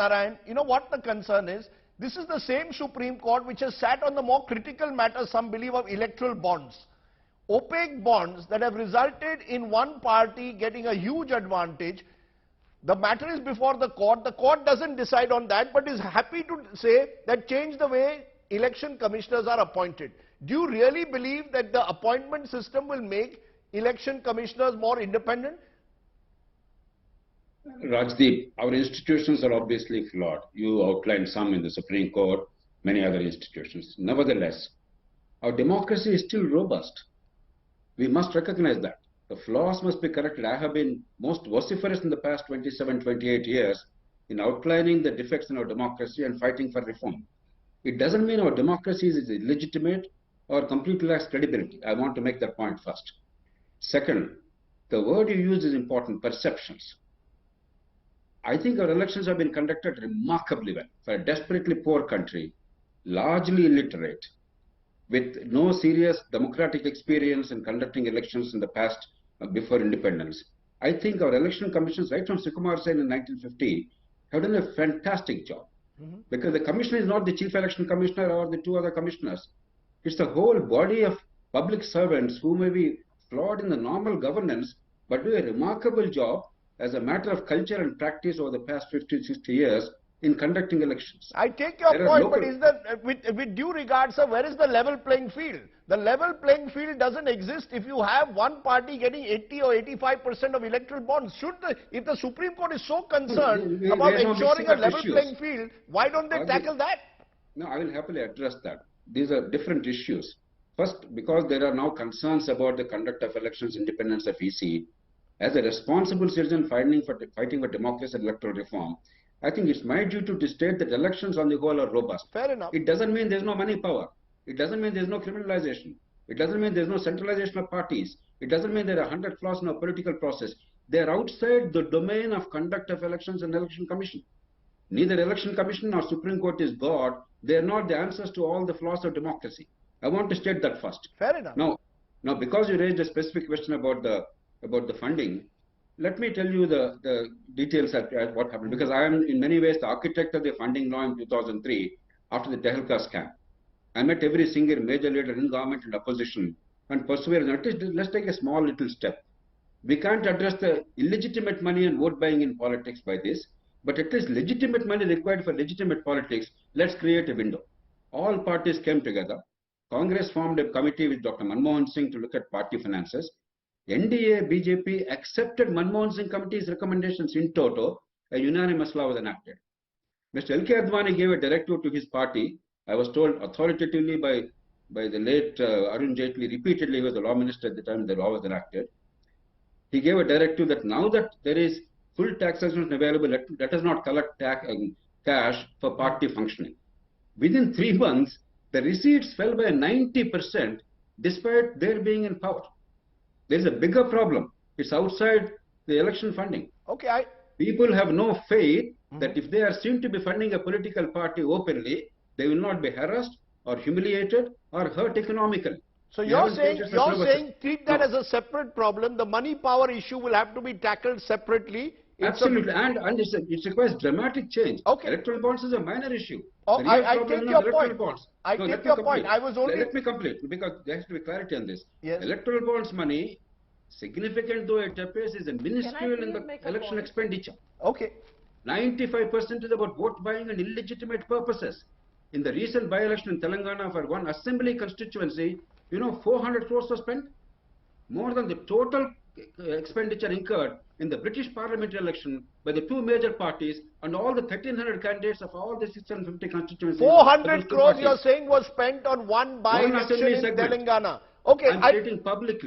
Narayan, you know what the concern is? This is the same Supreme Court which has sat on the more critical matter, some believe, of electoral bonds. Opaque bonds that have resulted in one party getting a huge advantage. The matter is before the court. The court doesn't decide on that, but is happy to say that change the way election commissioners are appointed. Do you really believe that the appointment system will make election commissioners more independent? Rajdeep, our institutions are obviously flawed. You outlined some in the Supreme Court, many other institutions. Nevertheless, our democracy is still robust. We must recognize that. The flaws must be corrected. I have been most vociferous in the past 27, 28 years in outlining the defects in our democracy and fighting for reform. It doesn't mean our democracy is illegitimate or completely lacks credibility. I want to make that point first. Second, the word you use is important, perceptions. I think our elections have been conducted remarkably well for a desperately poor country, largely illiterate, with no serious democratic experience in conducting elections in the past before independence. I think our election commissions, right from Sukumar Sen in 1950, have done a fantastic job. Because the commissioner is not the chief election commissioner or the two other commissioners. It's the whole body of public servants who may be flawed in the normal governance, but do a remarkable job as a matter of culture and practice over the past 50, 60 years in conducting elections. I take your point, but is with due regard, sir, where is the level playing field? The level playing field doesn't exist if you have one party getting 80 or 85% of electoral bonds. If the Supreme Court is so concerned about ensuring a level playing field, why don't they tackle that? No, I will happily address that. These are different issues. First, because there are now concerns about the conduct of elections, independence of EC. As a responsible citizen fighting for democracy and electoral reform, I think it's my duty to state that elections on the whole are robust. Fair enough. It doesn't mean there's no money power. It doesn't mean there's no criminalization. It doesn't mean there's no centralization of parties. It doesn't mean there are 100 flaws in our political process. They are outside the domain of conduct of elections and election commission. Neither election commission nor Supreme Court is God. They are not the answers to all the flaws of democracy. I want to state that first. Fair enough. Now, because you raised a specific question about the funding, let me tell you the details of what happened, because I am in many ways the architect of the funding law in 2003 after the Tehelka scam. I met every single major leader in government and opposition and persuaded them, let's take a small little step. We can't address the illegitimate money and vote buying in politics by this, but at least legitimate money required for legitimate politics, let's create a window. All parties came together. Congress formed a committee with Dr. Manmohan Singh to look at party finances. NDA, BJP accepted Manmohan Singh committee's recommendations in toto. A unanimous law was enacted. Mr. L.K. Advani gave a directive to his party. I was told authoritatively by the late Arun Jaitley repeatedly. He was the law minister at the time the law was enacted. He gave a directive that now that there is full taxation available, let us not collect cash for party functioning. Within 3 months, the receipts fell by 90% despite their being in power. There is a bigger problem. It's outside the election funding. Okay, People have no faith that if they are seen to be funding a political party openly, they will not be harassed or humiliated or hurt economically. So you're saying treat that as a separate problem. The money power issue will have to be tackled separately. Absolutely, and it requires dramatic change. Okay. Electoral bonds is a minor issue. I take your point. Take your point. Let me complete, because there has to be clarity on this. Yes. Electoral bonds money, significant though it appears, is a minuscule in the election expenditure. Okay. 95% is about vote buying and illegitimate purposes. In the recent by-election in Telangana for one assembly constituency, 400 crores was spent. More than the total expenditure incurred in the British parliamentary election by the two major parties and all the 1,300 candidates of all the 650 constituencies. 400 crores you're saying was spent on one by-election in Telangana. Okay, I'm stating publicly.